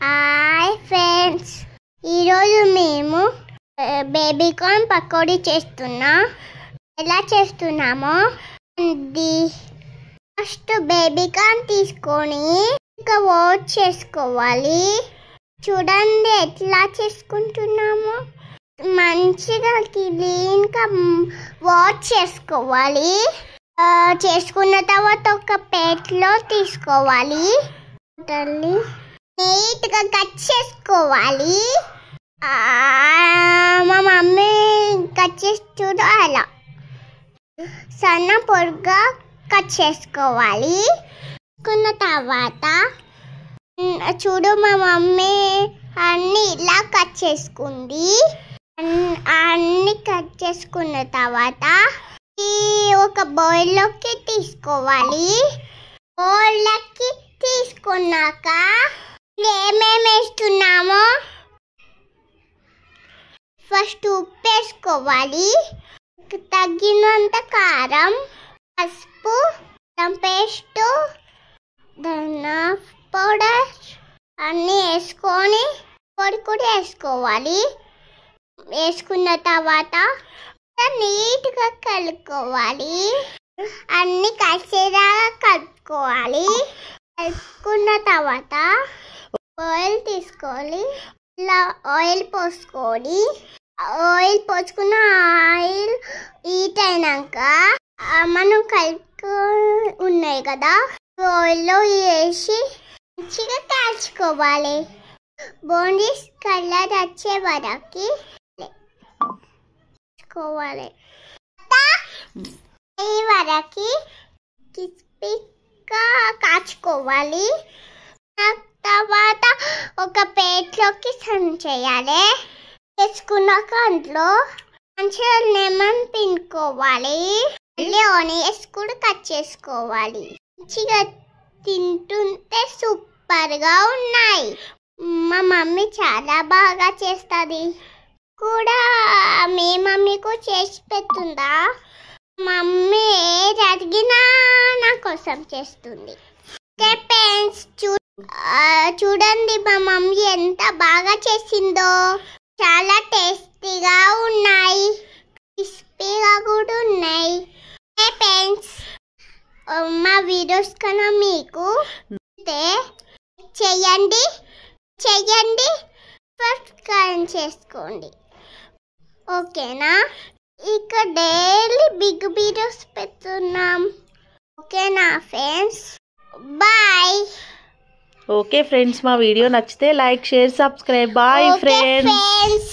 Hi friends, ఈరోజు మేము baby corn pakodi చేస్తున్నా. ఎలా చేస్తున్నామో ఫస్ట్ బేబీ కార్న్ తీసుకొని ఇంకా వాష్ చేసుకోవాలి. చూడండి ఎట్లా చేసుకుంటున్నామో. మంచిగా క్లీన్గా వాష్ చేసుకోవాలి. చేసుకున్న తర్వాత ఒక ప్లేట్లో తీసుకోవాలి. నీట్గా కట్ చేసుకోవాలి. మా మమ్మీ కట్ చేసి చూడు, అలా సన్న పొడుగా కట్ చేసుకోవాలి. చేసుకున్న తర్వాత చూడు, మా మమ్మీ అన్నీ ఇలా కట్ చేసుకుంది. అన్నీ కట్ చేసుకున్న తర్వాత ఒక బౌల్లోకి తీసుకోవాలి. బౌల్లోకి తీసుకున్నాక ఏమేమి వేస్తున్నామో ఫస్ట్ ఉప్పు వేసుకోవాలి, తగినంత కారం, పసుపు, పేస్ట్, ధనియా పౌడర్ అన్నీ వేసుకొని పొడి వేసుకోవాలి. వేసుకున్న తర్వాత నీట్గా కలుపుకోవాలి. అన్నీ కలిసేలాగా కలుపుకోవాలి. కలుపుకున్న తర్వాత ఆయిల్ తీసుకోవాలి. ఇలా ఆయిల్ పోసుకొని పోసుకున్న ఆయిల్ హీట్ అయినాక మనం కలుపుకో ఉన్నాయి కదా, ఆయిల్లో వేసి మంచిగా కాల్చుకోవాలి. బోండీస్ కలర్ వచ్చే వరకు ఈ వరకు క్రిస్పీగా కాచుకోవాలి. తర్వాత ఒక ప్లేట్లోకి సర్వ్ చేయాలి. వేసుకున్నాక అందులో మంచిగా లెమన్ పిండుకోవాలి. మళ్ళీ ఆనియన్స్ కూడా కట్ చేసుకోవాలి. మంచిగా తింటుంటే సూపర్గా ఉన్నాయి. మా మమ్మీ చాలా బాగా చేస్తుంది కూడా. మీ మమ్మీకు చేసి పెడుతుందా? మమ్మీ ఏది అడిగినా నా కోసం చేస్తుంది. చూడండి మా మమ్మీ ఎంత బాగా చేసిందో. చాలా టేస్టీగా ఉన్నాయి, క్రిస్పీగా కూడా ఉన్నాయి. ఫ్రెండ్స్, మా వీడియోస్ కన్నా మీకు చేయండి సబ్స్క్రైబ్ చేసుకోండి. ఓకేనా? ఇక డైలీ బిగ్ వీడియోస్ పెడుతున్నాం. ఓకేనా ఫ్రెండ్స్? బాయ్. ఓకే ఫ్రెండ్స్, మా వీడియో నచ్చితే like, share, subscribe. Bye friends.